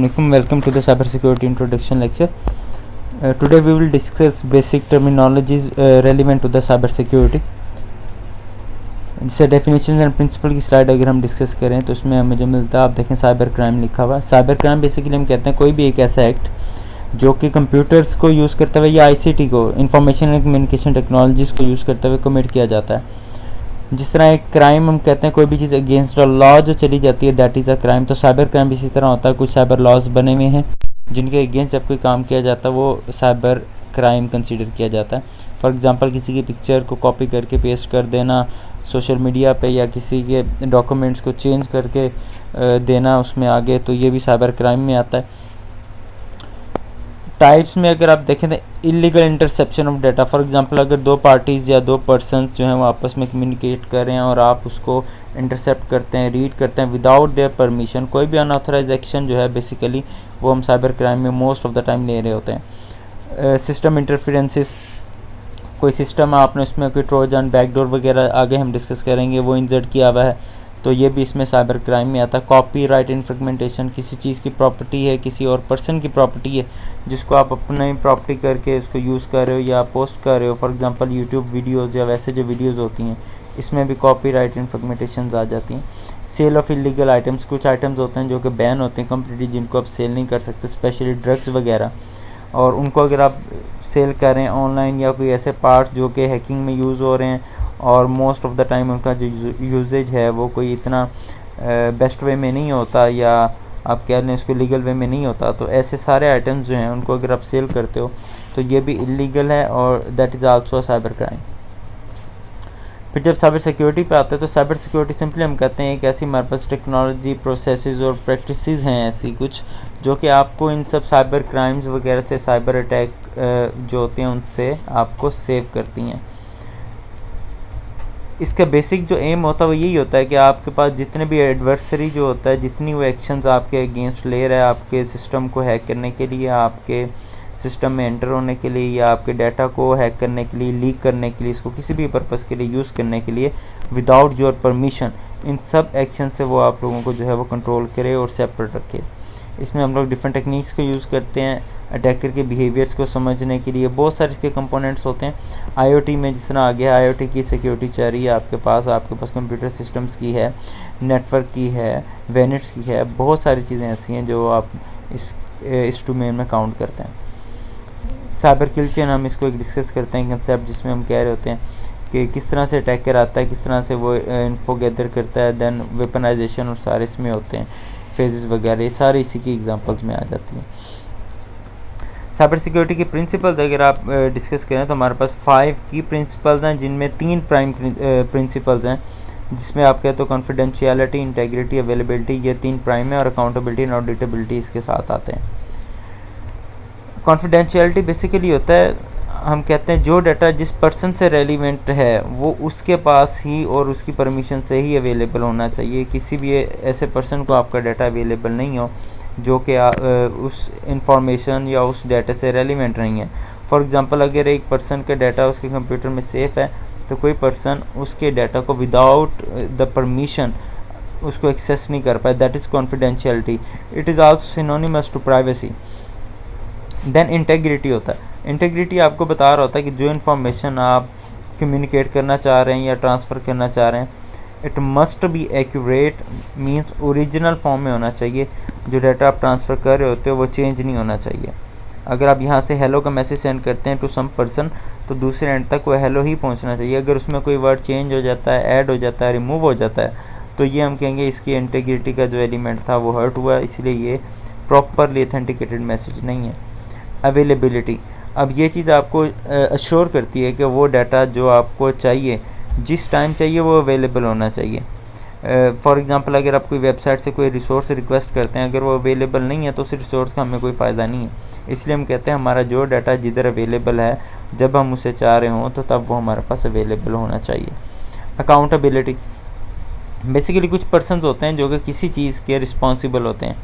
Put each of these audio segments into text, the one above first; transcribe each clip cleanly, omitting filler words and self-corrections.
Welcome to the cybersecurity introduction lecture. Today we will discuss basic terminologies relevant to the cybersecurity. जैसे definition and principal की slide अगर हम discuss करें तो उसमें हमें जो मिलता है, आप देखें साइबर क्राइम लिखा हुआ है। साइबर क्राइम बेसिकली हम कहते हैं कोई भी एक ऐसा एक्ट जो कि कंप्यूटर्स को यूज़ करते हुए या आईसीटी को, इंफॉर्मेशन एंड कम्युनिकेशन टेक्नोलॉजीज़ को यूज़ करते हुए कमिट किया जाता है। जिस तरह एक क्राइम हम कहते हैं कोई भी चीज़ अगेंस्ट द लॉ जो चली जाती है, दैट इज़ अ क्राइम। तो साइबर क्राइम भी इसी तरह होता है। कुछ साइबर लॉज बने हुए हैं जिनके अगेंस्ट जब कोई काम किया जाता है वो साइबर क्राइम कंसीडर किया जाता है। फॉर एग्जांपल किसी की पिक्चर को कॉपी करके पेस्ट कर देना सोशल मीडिया पे, या किसी के डॉक्यूमेंट्स को चेंज करके देना उसमें आगे, तो ये भी साइबर क्राइम में आता है। टाइप्स में अगर आप देखें तो illegal interception of data, for example अगर दो पार्टीज़ या दो पर्सन्स जो हैं वो आपस में कम्युनिकेट कर रहे हैं और आप उसको इंटरसेप्ट करते हैं, रीड करते हैं विदाउट देयर परमिशन, कोई भी अनऑथराइज एक्शन जो है बेसिकली वो हम साइबर क्राइम में मोस्ट ऑफ द टाइम ले रहे होते हैं। सिस्टम इंटरफेरेंसेस, कोई सिस्टम है आपने उसमें कोई ट्रोजन, बैकडोर वगैरह आगे हम डिस्कस करेंगे वो इंसर्ट किया हुआ है, तो ये भी इसमें साइबर क्राइम में आता है। कॉपीराइट इन्फ्रेगमेंटेशन, किसी चीज़ की प्रॉपर्टी है, किसी और पर्सन की प्रॉपर्टी है जिसको आप अपनी प्रॉपर्टी करके उसको यूज़ कर रहे हो या पोस्ट कर रहे हो, फॉर एग्जांपल यूट्यूब वीडियोस या वैसे जो वीडियोस होती हैं, इसमें भी कॉपीराइट इन्फ्रेगमेंटेशंस आ जाती हैं। सेल ऑफ इलीगल आइटम्स, कुछ आइटम्स होते हैं जो कि बैन होते हैं कम्प्लीटली, जिनको आप सेल नहीं कर सकते, स्पेशली ड्रग्स वगैरह, और उनको अगर आप सेल करें ऑनलाइन, या कोई ऐसे पार्ट्स जो कि हैकिंग में यूज़ हो रहे हैं और मोस्ट ऑफ द टाइम उनका जो यूजेज है वो कोई इतना बेस्ट वे में नहीं होता, या आप कह लें उसको लीगल वे में नहीं होता, तो ऐसे सारे आइटम्स जो हैं उनको अगर आप सेल करते हो तो ये भी इलीगल है और that is also a cyber crime. फिर जब साइबर सिक्योरिटी पे आते हैं तो साइबर सिक्योरिटी सिंपली हम कहते हैं एक ऐसी हमारे पास टेक्नोलॉजी, प्रोसेसेस और प्रैक्टिसेस हैं ऐसी कुछ जो कि आपको इन सब साइबर क्राइम्स वगैरह से, साइबर अटैक जो होते हैं उनसे आपको सेव करती हैं। इसका बेसिक जो एम होता है वो यही होता है कि आपके पास जितने भी एडवर्सरी जो होता है, जितनी वो एक्शंस आपके अगेंस्ट ले रहा है आपके सिस्टम को हैक करने के लिए, आपके सिस्टम में एंटर होने के लिए, या आपके डाटा को हैक करने के लिए, लीक करने के लिए, इसको किसी भी पर्पस के लिए यूज़ करने के लिए विदाउट योर परमिशन, इन सब एक्शन से वो आप लोगों को जो है वो कंट्रोल करे और सेपरेट रखे। इसमें हम लोग डिफरेंट टेक्निक्स को यूज़ करते हैं अटैकर के बिहेवियर्स को समझने के लिए। बहुत सारे इसके कंपोनेंट्स होते हैं। आईओटी में जिस तरह आ गया, आईओटी की सिक्योरिटी चाह रही है आपके पास कंप्यूटर सिस्टम्स की है, नेटवर्क की है, वेनेट्स की है, बहुत सारी चीज़ें ऐसी हैं जो आप इस डोमेन में काउंट करते हैं। साइबर किल चेन हम इसको एक डिस्कस करते हैं कंसेप्ट, जिसमें हम कह रहे होते हैं कि किस तरह से अटैकर आता है, किस तरह से वो इन्फो गैदर करता है, देन वेपनाइजेशन और सारे इसमें होते हैं फेजेस वगैरह, ये सारे इसी की एग्जांपल्स में आ जाती हैं। साइबर सिक्योरिटी के प्रिंसिपल्स अगर आप डिस्कस करें तो हमारे पास 5 की प्रिंसिपल्स हैं, जिनमें 3 प्राइम प्रिंसिपल्स हैं, जिसमें आप कहते हो कॉन्फिडेंशियलिटी, इंटेग्रिटी, अवेलेबिलिटी, ये 3 प्राइम है, और अकाउंटेबिलिटी एंड ऑडिटेबिलिटी इसके साथ आते हैं। कॉन्फिडेंशियलिटी बेसिकली होता है, हम कहते हैं जो डाटा जिस पर्सन से रेलिवेंट है वो उसके पास ही और उसकी परमिशन से ही अवेलेबल होना चाहिए। किसी भी ऐसे पर्सन को आपका डाटा अवेलेबल नहीं हो जो कि उस इंफॉर्मेशन या उस डाटा से रेलिवेंट नहीं है। फॉर एग्जांपल अगर एक पर्सन का डाटा उसके कंप्यूटर में सेफ है तो कोई पर्सन उसके डाटा को विदाउट द परमिशन उसको एक्सेस नहीं कर पाए, that is confidentiality. It is also synonymous to privacy. Then integrity होता है। इंटेग्रिटी आपको बता रहा होता है कि जो इन्फॉर्मेशन आप कम्युनिकेट करना चाह रहे हैं या ट्रांसफ़र करना चाह रहे हैं, it must be accurate, means original form में होना चाहिए। जो डाटा आप ट्रांसफ़र कर रहे होते हो वो चेंज नहीं होना चाहिए। अगर आप यहाँ से हेलो का मैसेज सेंड करते हैं टू सम पर्सन, तो दूसरे एंड तक वो हेलो ही पहुँचना चाहिए। अगर उसमें कोई वर्ड चेंज हो जाता है, ऐड हो जाता है, रिमूव हो जाता है, तो ये हम कहेंगे इसकी इंटेग्रिटी का जो एलिमेंट था वो हर्ट हुआ, इसलिए ये प्रॉपरली ऑथेंटिकेटेड मैसेज नहीं है। अवेलेबिलिटी, अब ये चीज़ आपको अश्योर करती है कि वो डाटा जो आपको चाहिए, जिस टाइम चाहिए, वो अवेलेबल होना चाहिए। फॉर एग्जांपल अगर आप कोई वेबसाइट से कोई रिसोर्स रिक्वेस्ट करते हैं, अगर वो अवेलेबल नहीं है तो उस रिसोर्स का हमें कोई फ़ायदा नहीं है। इसलिए हम कहते हैं हमारा जो डाटा जिधर अवेलेबल है, जब हम उसे चाह रहे हों तो तब वो हमारे पास अवेलेबल होना चाहिए। अकाउंटेबिलिटी, बेसिकली कुछ पर्सन्स होते हैं जो कि किसी चीज़ के रिस्पॉन्सिबल होते हैं,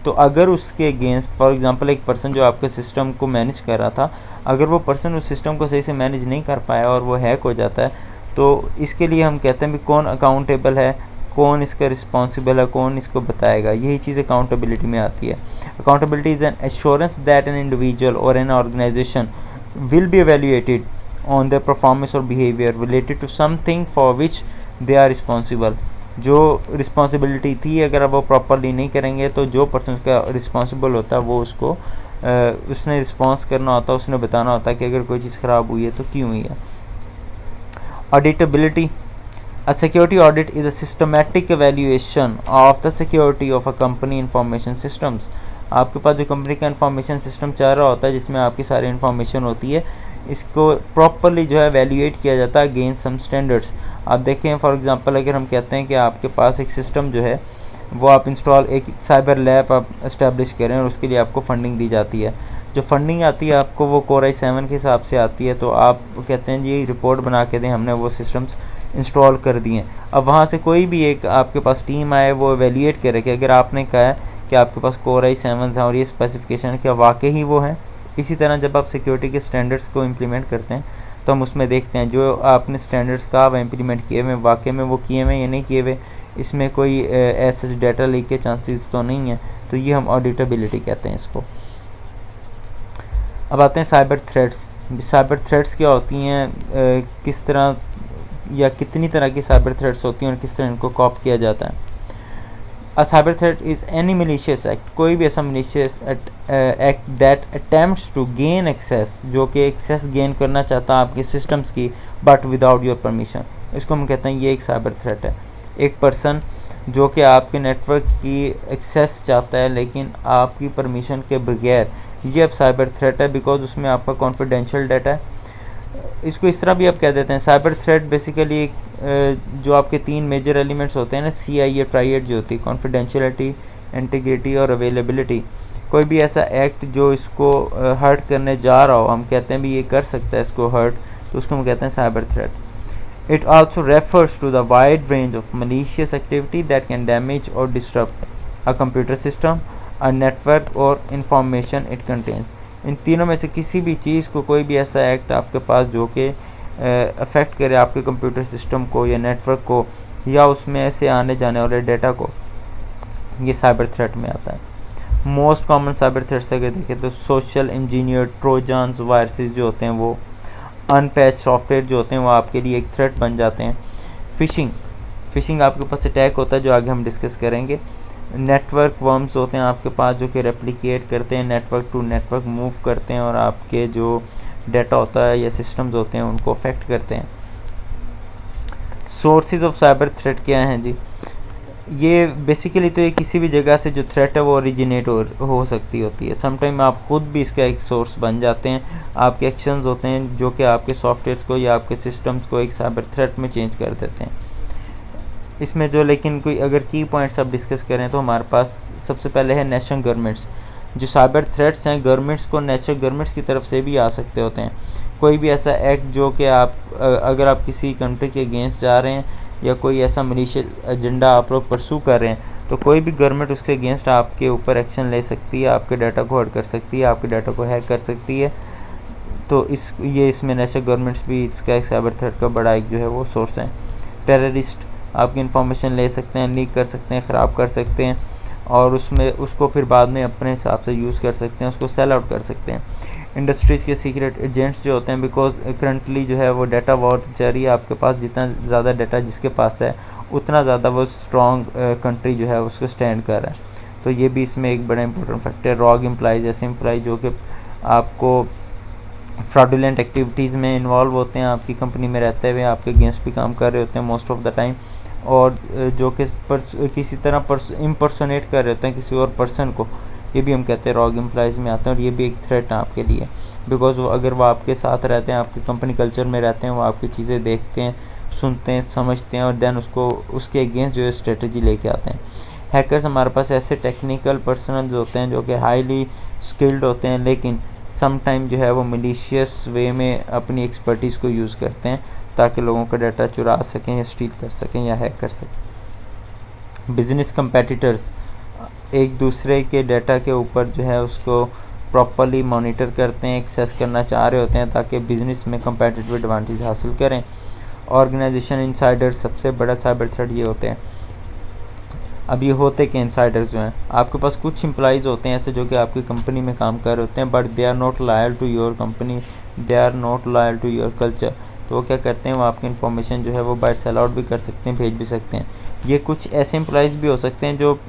तो अगर उसके अगेंस्ट, फॉर एग्जांपल एक पर्सन जो आपके सिस्टम को मैनेज कर रहा था, अगर वो पर्सन उस सिस्टम को सही से मैनेज नहीं कर पाया और वो हैक हो जाता है, तो इसके लिए हम कहते हैं भी कौन अकाउंटेबल है, कौन इसका रिस्पॉन्सिबल है, कौन इसको बताएगा, यही चीज़ अकाउंटेबिलिटी में आती है। Accountability is an assurance that an individual or an organization will be evaluated on their performance or behavior related to something for which they are responsible। जो रिस्पॉन्सिबिलिटी थी अगर अब वो प्रॉपरली नहीं करेंगे तो जो पर्सन उसका रिस्पॉन्सिबल होता है वो उसको उसने रिस्पॉन्स करना होता है, उसने बताना होता है कि अगर कोई चीज़ ख़राब हुई है तो क्यों हुई है। ऑडिटेबिलिटी, a security audit is a systematic evaluation of the security of a company information systems। आपके पास जो कंपनी का इंफॉर्मेशन सिस्टम चल रहा होता है जिसमें आपकी सारी इन्फॉर्मेशन होती है, इसको प्रॉपरली जो है एवेल्यूएट किया जाता है अगेंस्ट सम स्टैंडर्ड्स। आप देखें फॉर एग्जांपल अगर हम कहते हैं कि आपके पास एक सिस्टम जो है वो आप इंस्टॉल एक साइबर लैब आप इस्टेब्लिश करें और उसके लिए आपको फंडिंग दी जाती है। जो फंडिंग आती है आपको वो कोर i7 के हिसाब से आती है, तो आप कहते हैं जी रिपोर्ट बना के दें, हमने वो सिस्टम्स इंस्टॉल कर दिए। अब वहाँ से कोई भी एक आपके पास टीम आए वो एवेल्यूएट करे कि अगर आपने कहा है कि आपके पास कोर i7 हैं और ये स्पेसिफिकेशन क्या वाकई ही वो हैं। इसी तरह जब आप सिक्योरिटी के स्टैंडर्ड्स को इम्प्लीमेंट करते हैं तो हम उसमें देखते हैं जो आपने स्टैंडर्ड्स का वह इम्प्लीमेंट किए हुए वाकई में वो किए हुए या नहीं किए हुए, इसमें कोई ऐसे डाटा लीक के चांसेस तो नहीं है, तो ये हम ऑडिटेबिलिटी कहते हैं इसको। अब आते हैं साइबर थ्रेट्स। साइबर थ्रेट्स क्या होती हैं, किस तरह या कितनी तरह की साइबर थ्रेट्स होती हैं और किस तरह इनको कॉप किया जाता है। A cyber threat is any malicious act, कोई भी ऐसा malicious act that attempts to gain access, जो कि एक्सेस गेन करना चाहता है आपके सिस्टम्स की बट विदाउट योर परमिशन, इसको हम कहते हैं ये एक साइबर थ्रेट है। एक पर्सन जो कि आपके नेटवर्क की एक्सेस चाहता है लेकिन आपकी परमिशन के बगैर, ये अब साइबर थ्रेट है बिकॉज उसमें आपका कॉन्फिडेंशियल डाटा है। इसको इस तरह भी आप कह देते हैं साइबर थ्रेट बेसिकली जो आपके तीन मेजर एलिमेंट्स होते हैं ना, CIA ट्राइएड जो होती है, कॉन्फिडेंशियलिटी, इंटीग्रिटी और अवेलेबिलिटी। कोई भी ऐसा एक्ट जो इसको हर्ट करने जा रहा हो, हम कहते हैं भी ये कर सकता है इसको हर्ट, तो उसको हम कहते हैं cyber threat. It also refers to the wide range of malicious activity that can damage or disturb a computer system, a network or information it contains. इन तीनों में से किसी भी चीज़ को, कोई भी ऐसा एक्ट आपके पास जो कि अफेक्ट करे आपके कंप्यूटर सिस्टम को या नेटवर्क को या उसमें ऐसे आने जाने वाले डेटा को, ये साइबर थ्रेट में आता है। मोस्ट कॉमन साइबर थ्रेट्स अगर देखें तो सोशल इंजीनियर, ट्रोजन्स, वायरसेस जो होते हैं वो, अनपैच सॉफ्टवेयर जो होते हैं वो आपके लिए एक थ्रेट बन जाते हैं। फिशिंग आपके पास अटैक होता है जो आगे हम डिस्कस करेंगे। नेटवर्क वर्म्स होते हैं आपके पास जो कि रेप्लिकेट करते हैं, नेटवर्क टू नेटवर्क मूव करते हैं और आपके जो डाटा होता है या सिस्टम्स होते हैं उनको अफेक्ट करते हैं। सोर्सेज ऑफ साइबर थ्रेट क्या हैं जी, ये बेसिकली तो ये किसी भी जगह से जो थ्रेट है वो ओरिजिनेट हो सकती होती है। समटाइम आप ख़ुद भी इसका एक सोर्स बन जाते हैं, आपके एक्शंस होते हैं जो कि आपके सॉफ्टवेयर्स को या आपके सिस्टम्स को एक साइबर थ्रेट में चेंज कर देते हैं। इसमें जो लेकिन कोई अगर की पॉइंट्स आप डिस्कस करें तो हमारे पास सबसे पहले है नेशनल गवर्नमेंट्स। जो साइबर थ्रेट्स हैं गवर्नमेंट्स को, नेशनल गवर्नमेंट्स की तरफ से भी आ सकते होते हैं। कोई भी ऐसा एक्ट जो कि आप अगर आप किसी कंट्री के अगेंस्ट जा रहे हैं या कोई ऐसा मलिशियस एजेंडा आप लोग परसू कर रहे हैं तो कोई भी गवर्नमेंट उसके अगेंस्ट आपके ऊपर एक्शन ले सकती है, आपके डाटा को हर्ट कर सकती है, आपके डाटा को हैक कर सकती है। तो इसमें नेशनल गवर्नमेंट्स भी इसका एक साइबर थ्रेट का बड़ा एक जो है वो सोर्स है। टेररिस्ट आपकी इन्फॉर्मेशन ले सकते हैं, लीक कर सकते हैं, ख़राब कर सकते हैं और उसको फिर बाद में अपने हिसाब से यूज़ कर सकते हैं, उसको सेल आउट कर सकते हैं। इंडस्ट्रीज़ के सीक्रेट एजेंट्स जो होते हैं, बिकॉज करंटली जो है वो डाटा वॉर चल रही है, आपके पास जितना ज़्यादा डाटा जिसके पास है उतना ज़्यादा वो स्ट्रॉन्ग कंट्री जो है उसको स्टैंड कर रहा है। तो ये भी इसमें एक बड़ा इंपॉर्टेंट फैक्टर है। रॉग एम्प्लॉइज, ऐसे एम्प्लॉय जो कि आपको फ्रॉडुलेंट एक्टिविटीज़ में इन्वॉल्व होते हैं, आपकी कंपनी में रहते हुए आपके अगेंस्ट भी काम कर रहे होते हैं मोस्ट ऑफ द टाइम, और जो कि किसी तरह इम्पर्सोनेट कर रहे होते हैं किसी और पर्सन को, ये भी हम कहते हैं रॉग एम्प्लॉइज़ में आते हैं। और ये भी एक थ्रेट है आपके लिए, बिकॉज अगर वो आपके साथ रहते हैं, आपके कंपनी कल्चर में रहते हैं, वो आपकी चीज़ें देखते हैं, सुनते हैं, समझते हैं और देन उसके अगेंस्ट जो है स्ट्रेटजी लेके आते हैं। हैकर्स हमारे पास ऐसे टेक्निकल पर्सनल्स होते हैं जो कि हाईली स्किल्ड होते हैं, लेकिन सम टाइम जो है वो मलिशियस वे में अपनी एक्सपर्टीज़ को यूज़ करते हैं ताकि लोगों का डाटा चुरा सकें या स्टील कर सकें या हैक कर सकें। बिजनेस कंपेटिटर्स एक दूसरे के डाटा के ऊपर जो है उसको प्रॉपर्ली मॉनिटर करते हैं, एक्सेस करना चाह रहे होते हैं ताकि बिज़नेस में कंपेटिटिव एडवांटेज हासिल करें। ऑर्गेनाइजेशन इनसाइडर सबसे बड़ा साइबर थ्रेट ये होते हैं। अब ये होते कि इनसाइडर्स जो हैं, आपके पास कुछ एम्प्लॉइज़ होते हैं ऐसे जो कि आपकी कंपनी में काम कर रहे होते हैं, but they are not loyal to your company, they are not loyal to your culture. तो वो क्या करते हैं, वो आपकी इन्फॉर्मेशन जो है वो बाहर सेल आउट भी कर सकते हैं, भेज भी सकते हैं। ये कुछ ऐसे एम्प्लॉइज़ भी हो सकते हैं जो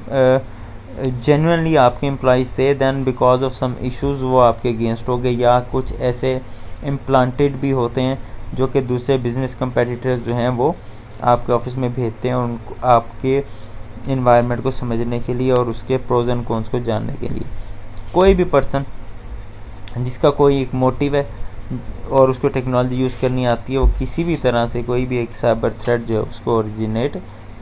जेन्युइनली आपके एम्प्लॉइज़ थे, then because of some issues वो आपके अगेंस्ट हो गए, या कुछ ऐसे इम्प्लांटेड भी होते हैं जो कि दूसरे बिजनेस कंपेटिटर्स जो हैं वो आपके ऑफिस में भेजते हैं उनको आपके इन्वायरमेंट को समझने के लिए और उसके प्रोज एंड कॉन्स को जानने के लिए। कोई भी पर्सन जिसका कोई एक मोटिव है और उसको टेक्नोलॉजी यूज़ करनी आती है, वो किसी भी तरह से कोई भी एक साइबर थ्रेट जो है उसको ओरिजिनेट